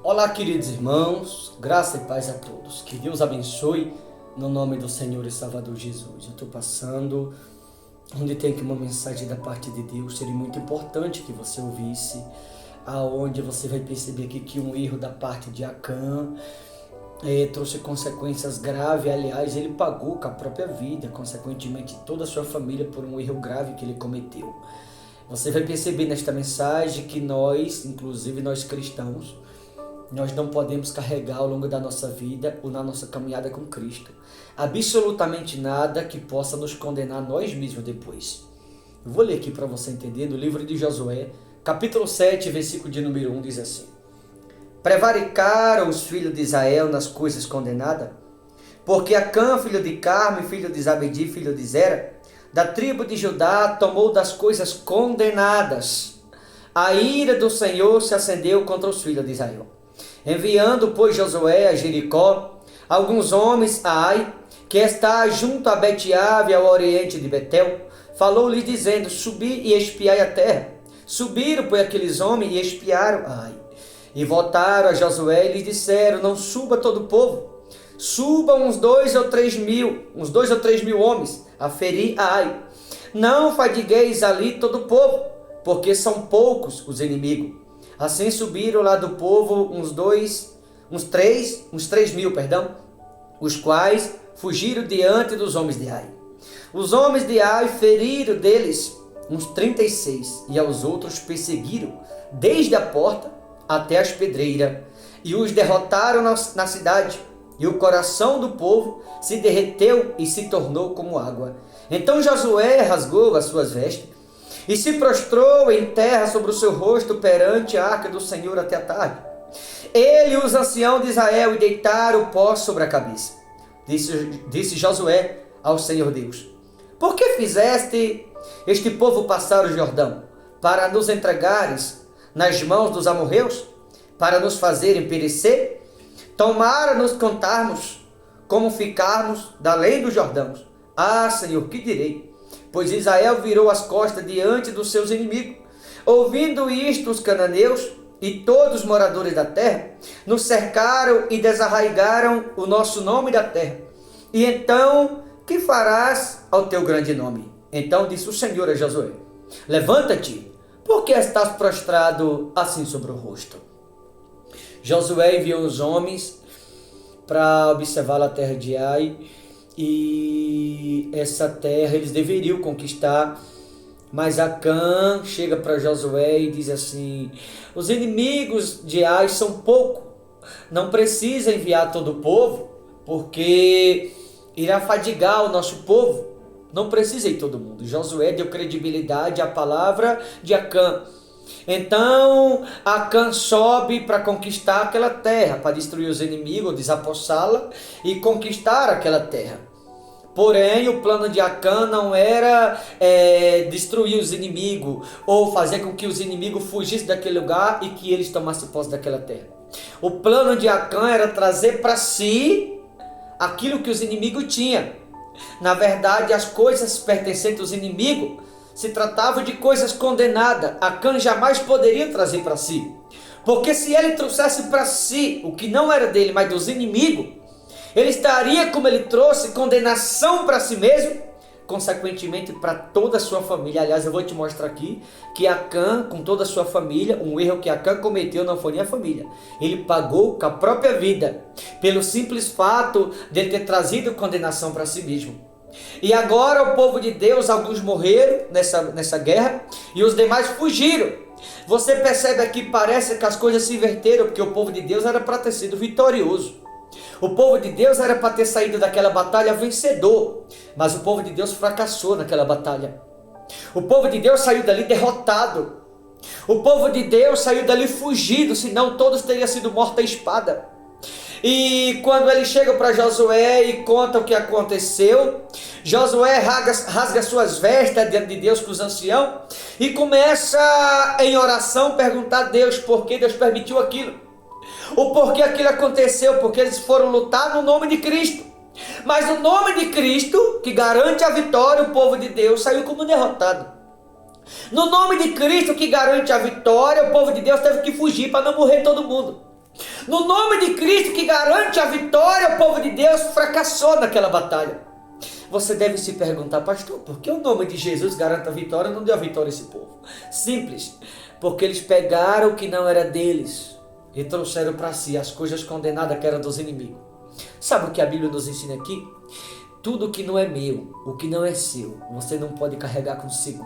Olá, queridos irmãos, graça e paz a todos. Que Deus abençoe no nome do Senhor e Salvador Jesus. Eu estou passando onde tem aqui uma mensagem da parte de Deus. Seria muito importante que você ouvisse, aonde você vai perceber aqui que um erro da parte de Acã trouxe consequências graves. Aliás, ele pagou com a própria vida, consequentemente toda a sua família, por um erro grave que ele cometeu. Você vai perceber nesta mensagem que nós, inclusive nós cristãos, nós não podemos carregar ao longo da nossa vida ou na nossa caminhada com Cristo absolutamente nada que possa nos condenar nós mesmos depois. Eu vou ler aqui para você entender, no livro de Josué, capítulo 7, versículo de número 1, diz assim: Prevaricaram os filhos de Israel nas coisas condenadas, porque Acã, filho de Carme, filho de Zabedi, filho de Zera, da tribo de Judá, tomou das coisas condenadas. A ira do Senhor se acendeu contra os filhos de Israel. Enviando, pois, Josué a Jericó alguns homens a Ai, que está junto a Bet-Ave, ao oriente de Betel, falou-lhes dizendo: Subi e espiai a terra. Subiram, pois, aqueles homens e espiaram Ai. E voltaram a Josué e lhes disseram: Não suba todo o povo, suba uns 2 ou 3 mil homens a ferir a Ai. Não fadigueis ali todo o povo, porque são poucos os inimigos. Assim subiram lá do povo uns 3 mil, os quais fugiram diante dos homens de Ai. Os homens de Ai feriram deles uns 36, e aos outros perseguiram, desde a porta até as pedreiras, e os derrotaram na cidade, e o coração do povo se derreteu e se tornou como água. Então Josué rasgou as suas vestes, e se prostrou em terra sobre o seu rosto perante a arca do Senhor até a tarde. Ele e os anciãos de Israel e deitaram o pó sobre a cabeça. Disse Josué ao Senhor Deus: Por que fizeste este povo passar o Jordão? Para nos entregares nas mãos dos amorreus? Para nos fazerem perecer? Tomara nos contarmos como ficarmos da além do Jordão. Ah, Senhor, que direi? Pois Israel virou as costas diante dos seus inimigos. Ouvindo isto, os cananeus e todos os moradores da terra nos cercaram e desarraigaram o nosso nome da terra. E então, que farás ao teu grande nome? Então disse o Senhor a Josué: Levanta-te, porque estás prostrado assim sobre o rosto. Josué enviou os homens para observar a terra de Ai, e essa terra eles deveriam conquistar. Mas Acã chega para Josué e diz assim: os inimigos de Ai são poucos, não precisa enviar todo o povo, porque irá fadigar o nosso povo, não precisa ir todo mundo. Josué deu credibilidade à palavra de Acã. Então Acã sobe para conquistar aquela terra, para destruir os inimigos, desapossá-la e conquistar aquela terra. Porém, o plano de Acã não era destruir os inimigos ou fazer com que os inimigos fugissem daquele lugar e que eles tomassem posse daquela terra. O plano de Acã era trazer para si aquilo que os inimigos tinham. Na verdade, as coisas pertencentes aos inimigos se tratavam de coisas condenadas. Acã jamais poderia trazer para si, porque se ele trouxesse para si o que não era dele, mas dos inimigos, ele estaria, como ele trouxe, condenação para si mesmo, consequentemente para toda a sua família. Aliás, eu vou te mostrar aqui que Acã, com toda a sua família, um erro que Acã cometeu não foi nem a família. Ele pagou com a própria vida, pelo simples fato de ele ter trazido condenação para si mesmo. E agora o povo de Deus, alguns morreram nessa guerra e os demais fugiram. Você percebe aqui, parece que as coisas se inverteram, porque o povo de Deus era para ter sido vitorioso. O povo de Deus era para ter saído daquela batalha vencedor, mas o povo de Deus fracassou naquela batalha. O povo de Deus saiu dali derrotado. O povo de Deus saiu dali fugido, senão todos teriam sido mortos à espada. E quando ele chega para Josué e conta o que aconteceu, Josué rasga suas vestes diante de Deus com os anciãos e começa em oração perguntar a Deus por que Deus permitiu aquilo. O porquê aquilo aconteceu, porque eles foram lutar no nome de Cristo. Mas o nome de Cristo, que garante a vitória, o povo de Deus saiu como derrotado. No nome de Cristo, que garante a vitória, o povo de Deus teve que fugir para não morrer todo mundo. No nome de Cristo que garante a vitória, o povo de Deus fracassou naquela batalha. Você deve se perguntar, pastor, por que o nome de Jesus garante a vitória e não deu a vitória a esse povo? Simples, porque eles pegaram o que não era deles e trouxeram para si as coisas condenadas que eram dos inimigos. Sabe o que a Bíblia nos ensina aqui? Tudo que não é meu, o que não é seu, você não pode carregar consigo.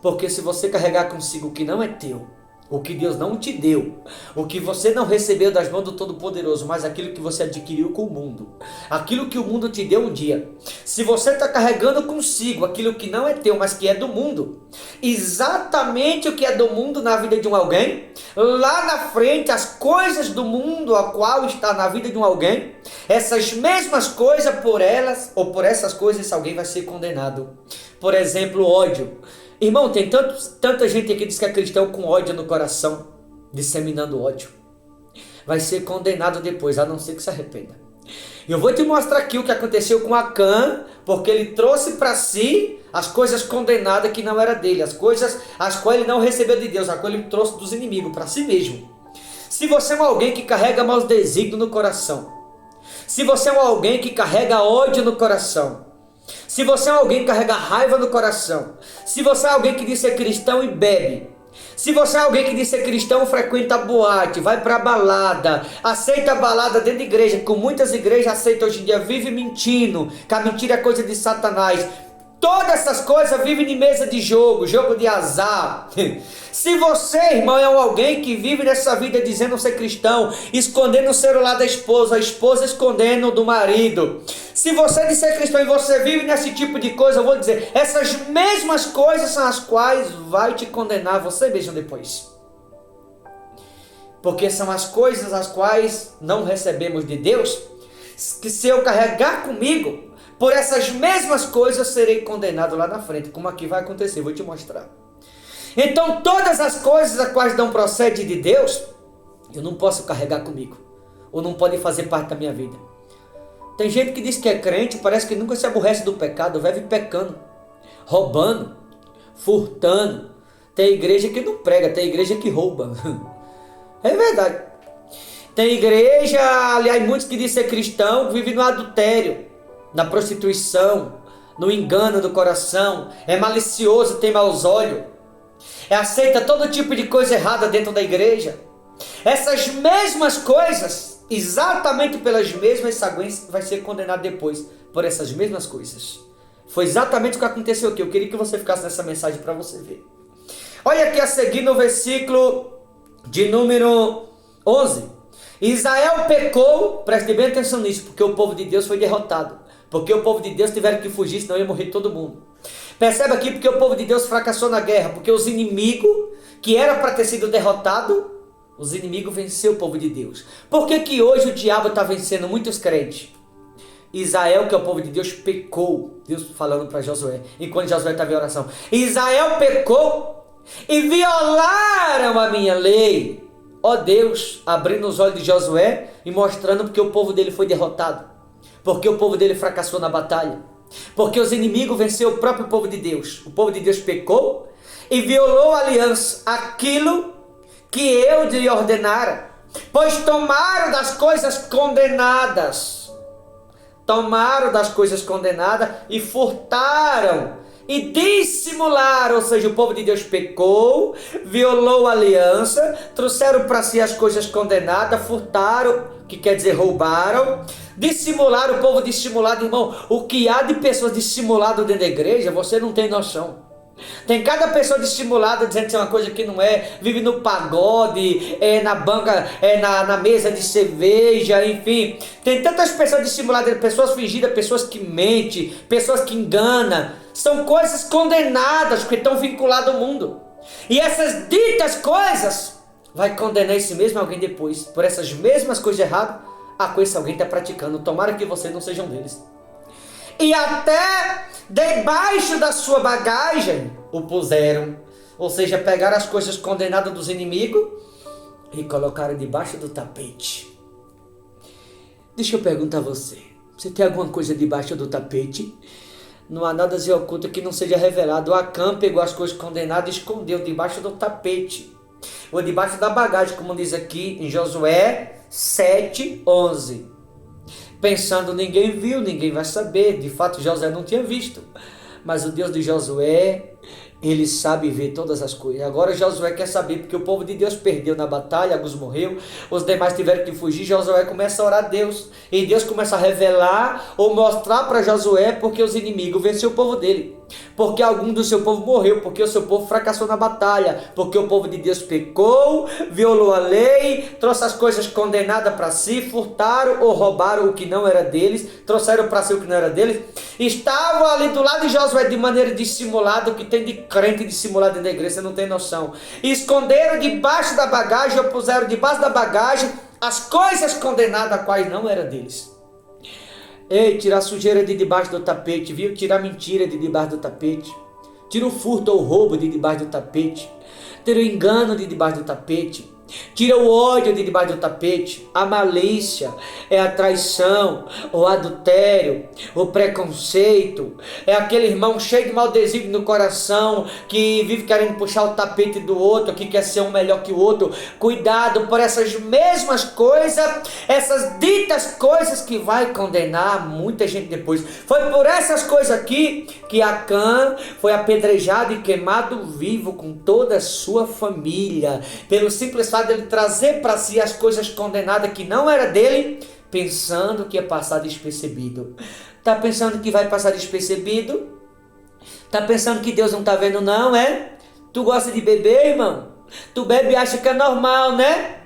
Porque se você carregar consigo o que não é teu, o que Deus não te deu, o que você não recebeu das mãos do Todo-Poderoso, mas aquilo que você adquiriu com o mundo, aquilo que o mundo te deu um dia. Se você está carregando consigo aquilo que não é teu, mas que é do mundo, exatamente o que é do mundo na vida de um alguém, lá na frente, as coisas do mundo a qual está na vida de um alguém, essas mesmas coisas por elas, ou por essas coisas, esse alguém vai ser condenado. Por exemplo, ódio. Irmão, tem tanta gente aqui que diz que é cristão com ódio no coração, disseminando ódio. Vai ser condenado depois, a não ser que se arrependa. Eu vou te mostrar aqui o que aconteceu com Acã, porque ele trouxe para si as coisas condenadas que não era dele, as coisas as quais ele não recebeu de Deus, as quais ele trouxe dos inimigos para si mesmo. Se você é alguém que carrega maus desígnios no coração, se você é alguém que carrega ódio no coração, se você é alguém que carrega raiva no coração, se você é alguém que diz ser cristão e bebe, se você é alguém que diz ser cristão, frequenta boate, vai pra balada, aceita balada dentro de igreja, como muitas igrejas aceitam hoje em dia, vive mentindo, que a mentira é coisa de Satanás. Todas essas coisas vivem de mesa de jogo, jogo de azar. Se você, irmão, é alguém que vive nessa vida dizendo ser cristão, escondendo o celular da esposa, a esposa escondendo do marido. Se você disser cristão e você vive nesse tipo de coisa, eu vou dizer, essas mesmas coisas são as quais vai te condenar você mesmo depois. Porque são as coisas as quais não recebemos de Deus, que se eu carregar comigo, por essas mesmas coisas eu serei condenado lá na frente, como aqui vai acontecer, vou te mostrar. Então todas as coisas as quais não procedem de Deus, eu não posso carregar comigo, ou não podem fazer parte da minha vida. Tem gente que diz que é crente, parece que nunca se aborrece do pecado, vive pecando, roubando, furtando. Tem igreja que não prega, tem igreja que rouba. É verdade. Tem igreja, aliás, muitos que dizem ser cristão, vivem no adultério, na prostituição, no engano do coração, é malicioso, tem maus olhos, aceita todo tipo de coisa errada dentro da igreja. Essas mesmas coisas, exatamente pelas mesmas saguões, vai ser condenado depois por essas mesmas coisas. Foi exatamente o que aconteceu aqui. Eu queria que você ficasse nessa mensagem para você ver. Olha aqui a seguir no versículo de número 11. Israel pecou, preste bem atenção nisso, porque o povo de Deus foi derrotado. Porque o povo de Deus tiveram que fugir, senão ia morrer todo mundo. Percebe aqui porque o povo de Deus fracassou na guerra, porque os inimigos, que era para ter sido derrotado, os inimigos venceram o povo de Deus. Por que que hoje o diabo está vencendo muitos crentes? Israel, que é o povo de Deus, pecou. Deus falando para Josué, enquanto Josué estava em oração. Israel pecou e violaram a minha lei. Ó Deus, abrindo os olhos de Josué e mostrando porque o povo dele foi derrotado. Porque o povo dele fracassou na batalha. Porque os inimigos venceram o próprio povo de Deus. O povo de Deus pecou e violou a aliança, aquilo que eu lhe ordenara. Pois tomaram das coisas condenadas. Tomaram das coisas condenadas e furtaram e dissimularam. Ou seja, o povo de Deus pecou, violou a aliança, trouxeram para si as coisas condenadas, furtaram, que quer dizer roubaram, dissimularam. O povo dissimulado, irmão, o que há de pessoas dissimuladas dentro da igreja, você não tem noção. Tem cada pessoa dissimulada dizendo que é uma coisa que não é, vive no pagode, na banca, na mesa de cerveja, enfim. Tem tantas pessoas dissimuladas, pessoas fingidas, pessoas que mentem, pessoas que enganam. São coisas condenadas porque estão vinculadas ao mundo. E essas ditas coisas vai condenar esse mesmo alguém depois, por essas mesmas coisas erradas, a coisa que alguém está praticando. Tomara que você não seja um deles. E até debaixo da sua bagagem o puseram. Ou seja, pegaram as coisas condenadas dos inimigos e colocaram debaixo do tapete. Deixa eu perguntar a você. Você tem alguma coisa debaixo do tapete? Não há nada de oculto que não seja revelado. O Acã pegou as coisas condenadas e escondeu debaixo do tapete. Ou debaixo da bagagem, como diz aqui em Josué 7:11. Pensando, ninguém viu, ninguém vai saber. De fato, Josué não tinha visto. Mas o Deus de Josué, ele sabe ver todas as coisas. Agora Josué quer saber, porque o povo de Deus perdeu na batalha, alguns morreram, os demais tiveram que fugir. Josué começa a orar a Deus, e Deus começa a revelar ou mostrar para Josué porque os inimigos venceram o povo dele, porque algum do seu povo morreu, porque o seu povo fracassou na batalha, porque o povo de Deus pecou, violou a lei, trouxe as coisas condenadas para si, furtaram ou roubaram o que não era deles, trouxeram para si o que não era deles, estavam ali do lado de Josué de maneira dissimulada. O que tem de crente dissimulado na igreja, você não tem noção. Esconderam debaixo da bagagem, ou puseram debaixo da bagagem as coisas condenadas, a quais não era deles. Ei, tira a sujeira de debaixo do tapete, viu? Tira a mentira de debaixo do tapete. Tira o furto ou o roubo de debaixo do tapete. Tira o engano de debaixo do tapete. Tira o ódio de debaixo do tapete. A malícia é a traição, o adultério, o preconceito. É aquele irmão cheio de mau desígnio no coração, que vive querendo puxar o tapete do outro, que quer ser um melhor que o outro. Cuidado por essas mesmas coisas, essas ditas coisas que vai condenar muita gente depois. Foi por essas coisas aqui que Acã foi apedrejado e queimado vivo com toda a sua família, pelo simples fato de ele trazer para si as coisas condenadas que não era dele, pensando que ia passar despercebido. Tá pensando que vai passar despercebido? Tá pensando que Deus não tá vendo não, é? Tu gosta de beber, irmão? Tu bebe e acha que é normal, né?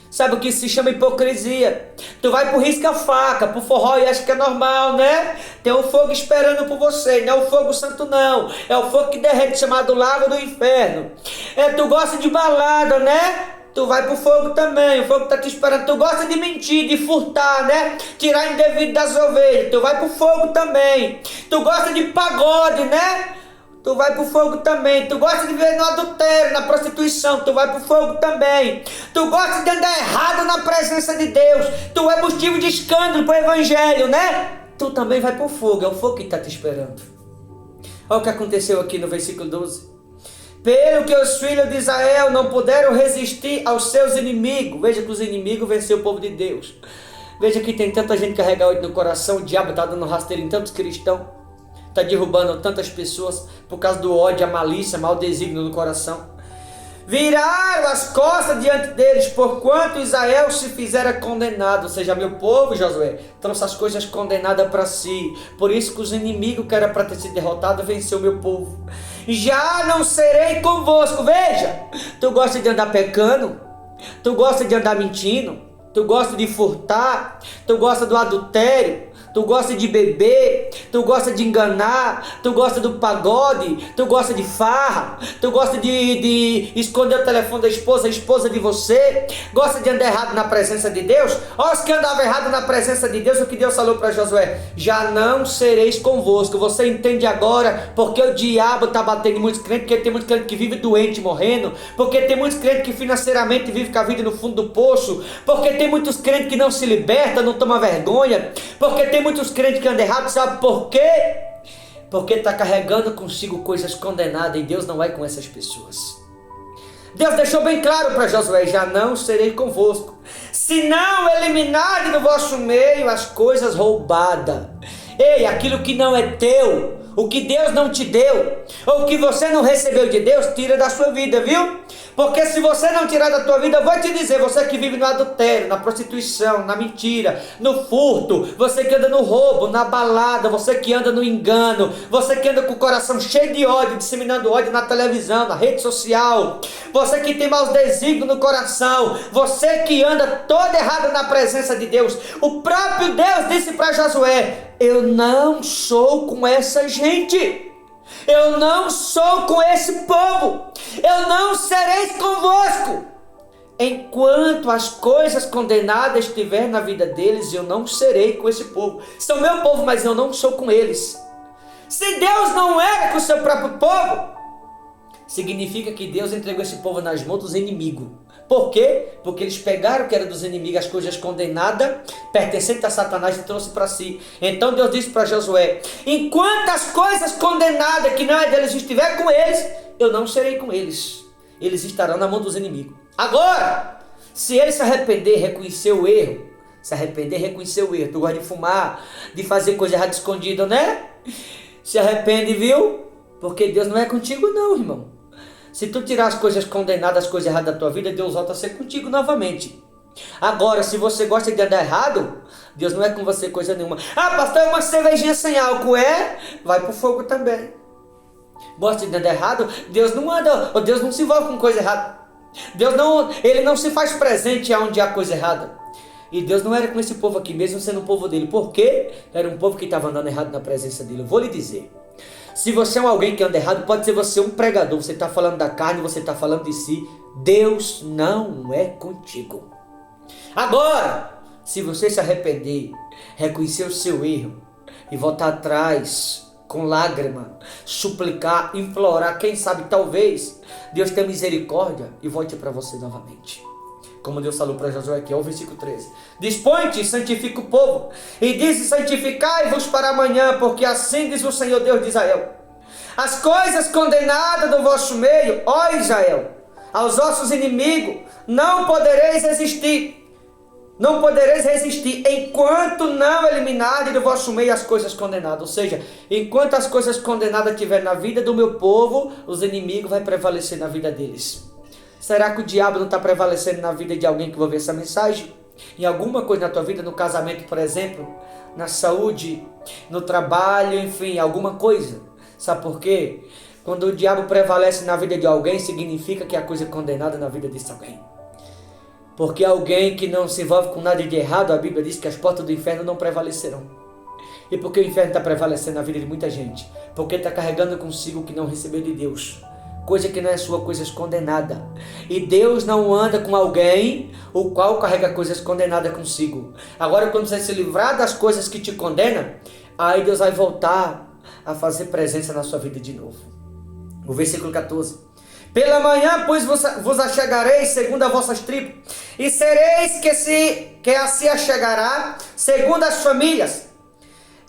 Sabe o que se chama hipocrisia? Tu vai pro risca-faca, pro forró e acha que é normal, né? Tem um fogo esperando por você, não é o fogo santo não. É o fogo que derrete, chamado lago do inferno. Tu gosta de balada, né? Tu vai pro fogo também, o fogo tá te esperando. Tu gosta de mentir, de furtar, né? Tirar indevido das ovelhas, tu vai pro fogo também. Tu gosta de pagode, né? Tu vai pro fogo também. Tu gosta de viver no adultério, na prostituição, tu vai pro fogo também. Tu gosta de andar errado na presença de Deus, tu é motivo de escândalo pro evangelho, né? Tu também vai pro fogo, é o fogo que tá te esperando. Olha o que aconteceu aqui no versículo 12. Pelo que os filhos de Israel não puderam resistir aos seus inimigos. Veja que os inimigos venceram o povo de Deus. Veja que tem tanta gente carregada no coração. O diabo está dando rasteiro em tantos cristãos. Está derrubando tantas pessoas por causa do ódio, a malícia, mau desígnio no coração. Viraram as costas diante deles, porquanto Israel se fizera condenado. Ou seja, meu povo, Josué, trouxe as coisas condenadas para si. Por isso que os inimigos que era para ter sido derrotado, venceu meu povo. Já não serei convosco. Veja, tu gosta de andar pecando, tu gosta de andar mentindo, tu gosta de furtar, tu gosta do adultério, tu gosta de beber, tu gosta de enganar, tu gosta do pagode, tu gosta de farra, tu gosta de esconder o telefone da esposa, a esposa de você, gosta de andar errado na presença de Deus. Olha os que andavam errado na presença de Deus, o que Deus falou para Josué: já não sereis convosco. Você entende agora porque o diabo está batendo em muitos crentes, porque tem muitos crentes que vivem doente, morrendo, porque tem muitos crentes que financeiramente vivem com a vida no fundo do poço, porque tem muitos crentes que não se libertam, não tomam vergonha, porque tem muitos crentes que andam errado. Sabe por quê? Porque está carregando consigo coisas condenadas, e Deus não vai com essas pessoas. Deus deixou bem claro para Josué: já não serei convosco, se não eliminarem do vosso meio as coisas roubadas. Ei, aquilo que não é teu, o que Deus não te deu, ou o que você não recebeu de Deus, tira da sua vida, viu? Porque se você não tirar da tua vida, eu vou te dizer, você que vive no adultério, na prostituição, na mentira, no furto, você que anda no roubo, na balada, você que anda no engano, você que anda com o coração cheio de ódio, disseminando ódio na televisão, na rede social, você que tem maus desígnios no coração, você que anda todo errado na presença de Deus. O próprio Deus disse para Josué: eu não sou com essa gente, eu não sou com esse povo, eu não serei convosco. Enquanto as coisas condenadas estiverem na vida deles, eu não serei com esse povo. São meu povo, mas eu não sou com eles. Se Deus não era com o seu próprio povo, significa que Deus entregou esse povo nas mãos dos inimigos. Por quê? Porque eles pegaram o que era dos inimigos, as coisas condenadas, pertencentes a Satanás, e trouxe para si. Então Deus disse para Josué: enquanto as coisas condenadas que não é deles estiver com eles, eu não serei com eles. Eles estarão na mão dos inimigos. Agora, Se ele se arrepender, reconhecer o erro, tu gosta de fumar, de fazer coisa errada escondida, né? Se arrepende, viu? Porque Deus não é contigo não, irmão. Se tu tirar as coisas condenadas, as coisas erradas da tua vida, Deus volta a ser contigo novamente. Agora, se você gosta de andar errado, Deus não é com você coisa nenhuma. Ah, pastor, é uma cervejinha sem álcool, é? Vai pro fogo também. Gosta de andar errado? Deus não anda, ou Deus não se envolve com coisa errada. Ele não se faz presente onde há coisa errada. E Deus não era com esse povo aqui, mesmo sendo um povo dele. Por quê? Era um povo que estava andando errado na presença dele. Eu vou lhe dizer. Se você é alguém que anda errado, pode ser você um pregador. Você está falando da carne, você está falando de si. Deus não é contigo. Agora, se você se arrepender, reconhecer o seu erro e voltar atrás com lágrima, suplicar, implorar, quem sabe talvez Deus tenha misericórdia e volte para você novamente. Como Deus falou para Josué aqui, é o versículo 13. Dispõe-te e santifica o povo, e diz: santificai-vos para amanhã, porque assim diz o Senhor Deus de Israel: as coisas condenadas do vosso meio, ó Israel, aos vossos inimigos, não podereis resistir. Não podereis resistir enquanto não eliminarem do vosso meio as coisas condenadas. Ou seja, enquanto as coisas condenadas estiverem na vida do meu povo, os inimigos vão prevalecer na vida deles. Será que o diabo não está prevalecendo na vida de alguém que ouve essa mensagem? Em alguma coisa na tua vida, no casamento, por exemplo, na saúde, no trabalho, enfim, alguma coisa. Sabe por quê? Quando o diabo prevalece na vida de alguém, significa que a coisa é condenada na vida desse alguém. Porque alguém que não se envolve com nada de errado, a Bíblia diz que as portas do inferno não prevalecerão. E por que o inferno está prevalecendo na vida de muita gente? Porque está carregando consigo o que não recebeu de Deus. Coisa que não é sua, coisas condenadas. E Deus não anda com alguém o qual carrega coisas condenadas consigo. Agora, quando você se livrar das coisas que te condenam, aí Deus vai voltar a fazer presença na sua vida de novo. O versículo 14. Pela manhã, pois, vos achegareis segundo as vossas tribos, e sereis que assim achegará segundo as famílias.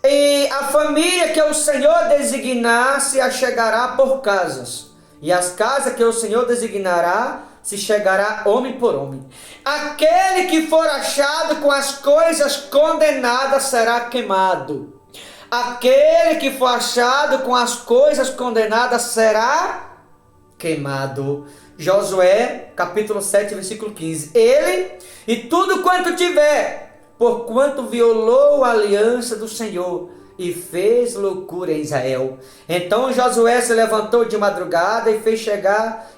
E a família que o Senhor designar se achegará por casas, e as casas que o Senhor designará se chegará homem por homem. Aquele que for achado com as coisas condenadas será queimado. Aquele que for achado com as coisas condenadas será queimado. Josué, capítulo 7, versículo 15. Ele e tudo quanto tiver, porquanto violou a aliança do Senhor e fez loucura em Israel. Então Josué se levantou de madrugada e fez chegar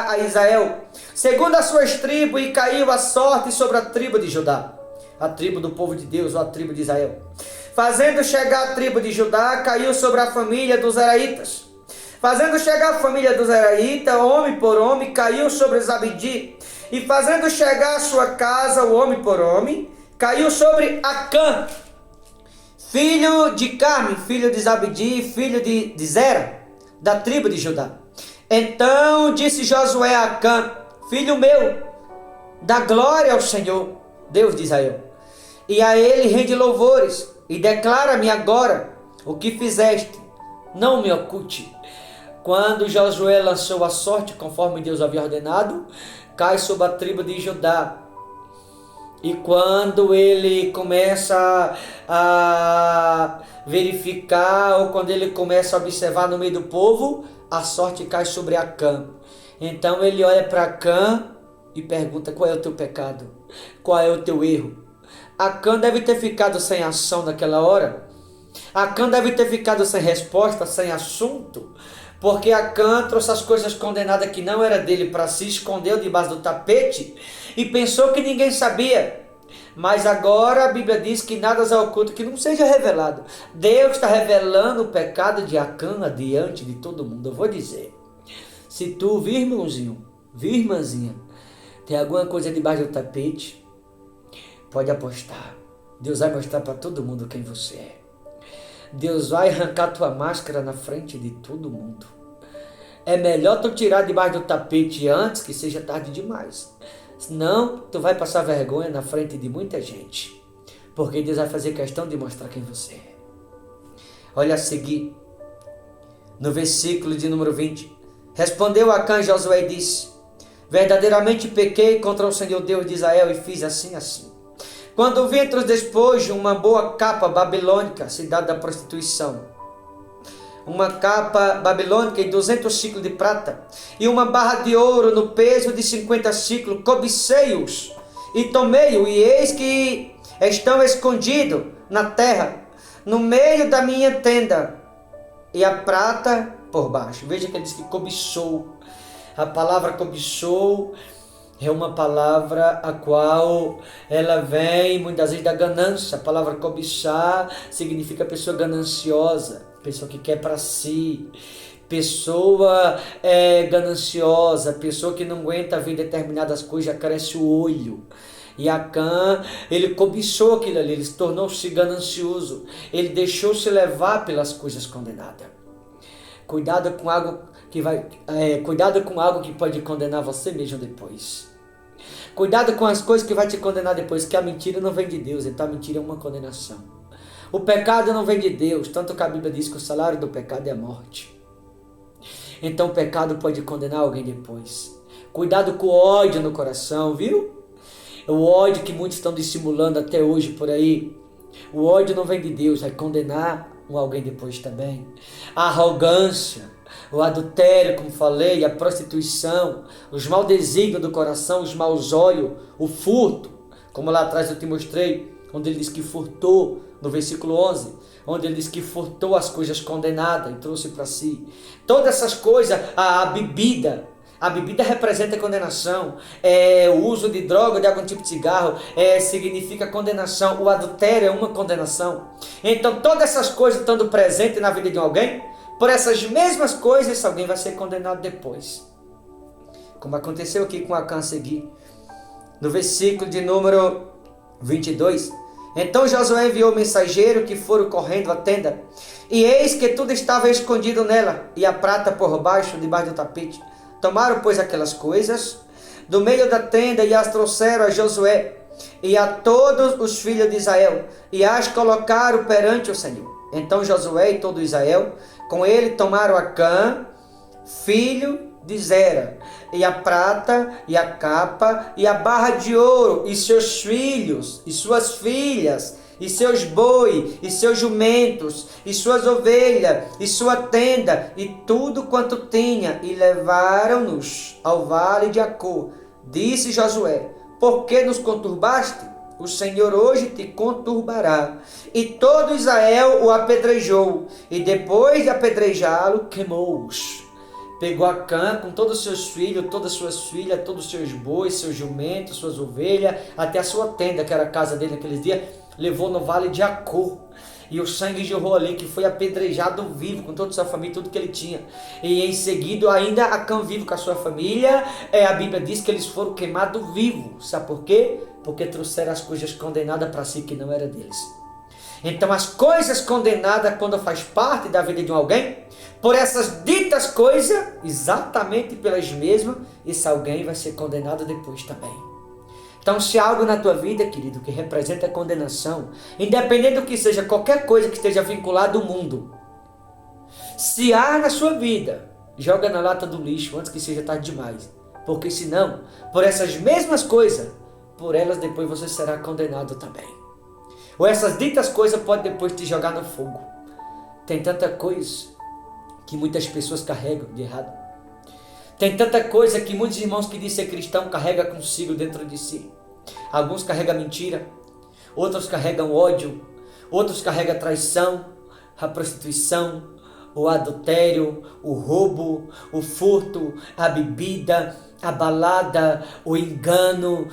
a Israel, segundo as suas tribos, e caiu a sorte sobre a tribo de Judá, a tribo do povo de Deus, ou a tribo de Israel. Fazendo chegar a tribo de Judá, caiu sobre a família dos Zeraitas. Fazendo chegar a família dos Zeraitas, homem por homem, caiu sobre Zabdi. E fazendo chegar a sua casa, o homem por homem, caiu sobre Acã, filho de Carme, filho de Zabdi, filho de Zera, da tribo de Judá. Então disse Josué a Acã: filho meu, dá glória ao Senhor, Deus de Israel, e a ele rende louvores, e declara-me agora o que fizeste, não me oculte. Quando Josué lançou a sorte, conforme Deus havia ordenado, cai sobre a tribo de Judá. E quando ele começa a verificar, ou quando ele começa a observar no meio do povo, a sorte cai sobre Acã. Então ele olha para Acã e pergunta: qual é o teu pecado? Qual é o teu erro? Acã deve ter ficado sem ação naquela hora. Acã deve ter ficado sem resposta, sem assunto. Porque Acã trouxe as coisas condenadas que não era dele para si, escondeu debaixo do tapete e pensou que ninguém sabia. Mas agora a Bíblia diz que nada é oculto que não seja revelado. Deus está revelando o pecado de Acã diante de todo mundo. Eu vou dizer, se tu vir, irmãozinho, vir, irmãzinha, tem alguma coisa debaixo do tapete, pode apostar. Deus vai mostrar para todo mundo quem você é. Deus vai arrancar tua máscara na frente de todo mundo. É melhor tu tirar debaixo do tapete antes que seja tarde demais. Senão, tu vai passar vergonha na frente de muita gente. Porque Deus vai fazer questão de mostrar quem você é. Olha a seguir, no versículo de número 20. Respondeu Acã Josué e disse: Verdadeiramente pequei contra o Senhor Deus de Israel e fiz assim, assim. Quando vi entre os despojos uma boa capa babilônica, cidade da prostituição, uma capa babilônica e 200 ciclos de prata, e uma barra de ouro no peso de 50 ciclos, cobicei-os e tomei-o, e eis que estão escondidos na terra, no meio da minha tenda, e a prata por baixo. Veja que ele diz que cobiçou. A palavra cobiçou é uma palavra a qual ela vem muitas vezes da ganância. A palavra cobiçar significa pessoa gananciosa, pessoa que quer para si, pessoa gananciosa, pessoa que não aguenta ver determinadas coisas, já cresce o olho. E Acã, ele cobiçou aquilo ali, ele tornou-se ganancioso, ele deixou-se levar pelas coisas condenadas. Cuidado com algo que pode condenar você mesmo depois. Cuidado com as coisas que vai te condenar depois, que a mentira não vem de Deus, então a mentira é uma condenação. O pecado não vem de Deus, tanto que a Bíblia diz que o salário do pecado é a morte. Então o pecado pode condenar alguém depois. Cuidado com o ódio no coração, viu? O ódio que muitos estão dissimulando até hoje por aí. O ódio não vem de Deus, vai condenar alguém depois também. A arrogância, o adultério, como falei, a prostituição, os maus desígnios do coração, os maus olhos, o furto, como lá atrás eu te mostrei, onde ele diz que furtou, no versículo 11, onde ele diz que furtou as coisas condenadas e trouxe para si. Todas essas coisas, a bebida representa condenação, o uso de droga, de algum tipo de cigarro, significa condenação, o adultério é uma condenação. Então todas essas coisas estando presentes na vida de alguém, por essas mesmas coisas, alguém vai ser condenado depois. Como aconteceu aqui com Acã a seguir. No versículo de número 22. Então Josué enviou o mensageiro que foram correndo à tenda. E eis que tudo estava escondido nela, e a prata por baixo, debaixo do tapete. Tomaram, pois, aquelas coisas do meio da tenda e as trouxeram a Josué e a todos os filhos de Israel, e as colocaram perante o Senhor. Então Josué e todo Israel, com ele tomaram Acã, filho de Zera, e a prata, e a capa, e a barra de ouro, e seus filhos, e suas filhas, e seus boi, e seus jumentos, e suas ovelhas, e sua tenda, e tudo quanto tinha, e levaram-nos ao vale de Acor. Disse Josué: por que nos conturbaste? O Senhor hoje te conturbará. E todo Israel o apedrejou, e depois de apedrejá-lo, queimou-os. Pegou Acã com todos os seus filhos, todas as suas filhas, todos os seus bois, seus jumentos, suas ovelhas, até a sua tenda, que era a casa dele naqueles dias, levou no vale de Acor. E o sangue jorrou ali, que foi apedrejado vivo, com toda a sua família, tudo que ele tinha. E em seguida, ainda Acã vivo com a sua família, a Bíblia diz que eles foram queimados vivos. Sabe por quê? Porque trouxeram as coisas condenadas para si, que não era deles. Então as coisas condenadas, quando faz parte da vida de alguém, por essas ditas coisas, exatamente pelas mesmas, esse alguém vai ser condenado depois também. Então, se há algo na tua vida, querido, que representa condenação, independente do que seja, qualquer coisa que esteja vinculada ao mundo, se há na sua vida, joga na lata do lixo antes que seja tarde demais. Porque senão, por essas mesmas coisas, por elas depois você será condenado também. Ou essas ditas coisas podem depois te jogar no fogo. Tem tanta coisa que muitas pessoas carregam de errado. Tem tanta coisa que muitos irmãos que dizem ser cristão carregam consigo dentro de si. Alguns carregam mentira, outros carregam ódio, outros carregam traição, a prostituição, o adultério, o roubo, o furto, a bebida, a balada, o engano,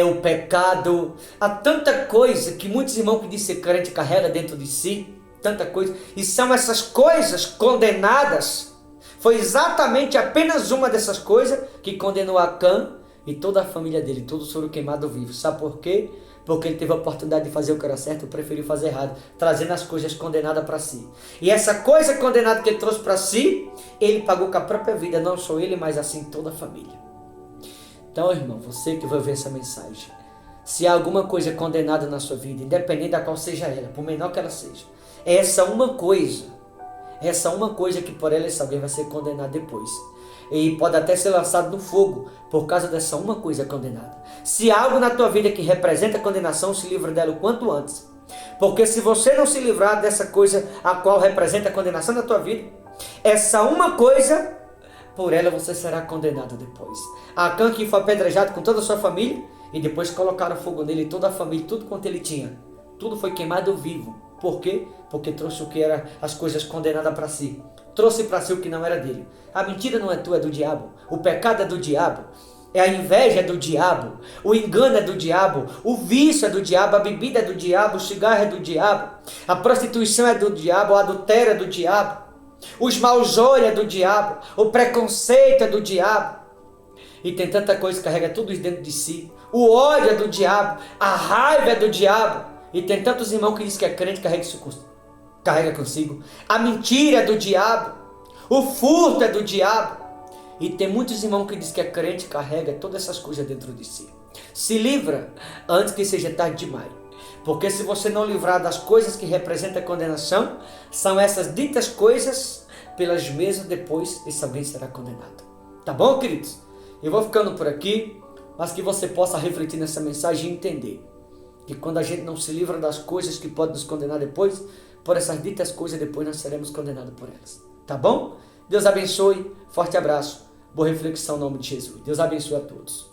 o pecado. Há tanta coisa que muitos irmãos que dizem ser crente carregam dentro de si, tanta coisa. E são essas coisas condenadas. Foi exatamente apenas uma dessas coisas que condenou Acã e toda a família dele. Todos foram queimados vivos. Sabe por quê? Porque ele teve a oportunidade de fazer o que era certo, preferiu fazer errado, trazendo as coisas condenadas para si. E essa coisa condenada que ele trouxe para si, ele pagou com a própria vida, não só ele, mas assim toda a família. Então, irmão, você que vai ver essa mensagem, se há alguma coisa condenada na sua vida, independente da qual seja ela, por menor que ela seja, essa uma coisa que por ela esse alguém vai ser condenado depois. e pode até ser lançado no fogo por causa dessa uma coisa condenada. Se há algo na tua vida que representa condenação, se livra dela o quanto antes. Porque se você não se livrar dessa coisa a qual representa a condenação da tua vida, essa uma coisa, por ela você será condenado depois. Acã que foi apedrejado com toda a sua família e depois colocaram fogo nele, toda a família, tudo quanto ele tinha. Tudo foi queimado vivo. Por quê? Porque trouxe o que era as coisas condenadas para si. Trouxe para si o que não era dele. A mentira não é tua, é do diabo. O pecado é do diabo. A inveja é do diabo. O engano é do diabo. O vício é do diabo. A bebida é do diabo. O cigarro é do diabo. A prostituição é do diabo. O adultério é do diabo. Os maus olhos é do diabo. O preconceito é do diabo. E tem tanta coisa que carrega tudo isso dentro de si. O ódio é do diabo. A raiva é do diabo. E tem tantos irmãos que dizem que é crente carrega consigo. A mentira é do diabo. O furto é do diabo. E tem muitos irmãos que dizem que é crente carrega todas essas coisas dentro de si. Se livra antes que seja tarde demais. Porque se você não livrar das coisas que representam a condenação, são essas ditas coisas pelas mesmas depois esse alguém será condenado. Tá bom, queridos? Eu vou ficando por aqui, mas que você possa refletir nessa mensagem e entender que quando a gente não se livra das coisas que podem nos condenar depois, por essas ditas coisas, depois nós seremos condenados por elas. Tá bom? Deus abençoe, forte abraço, boa reflexão em nome de Jesus. Deus abençoe a todos.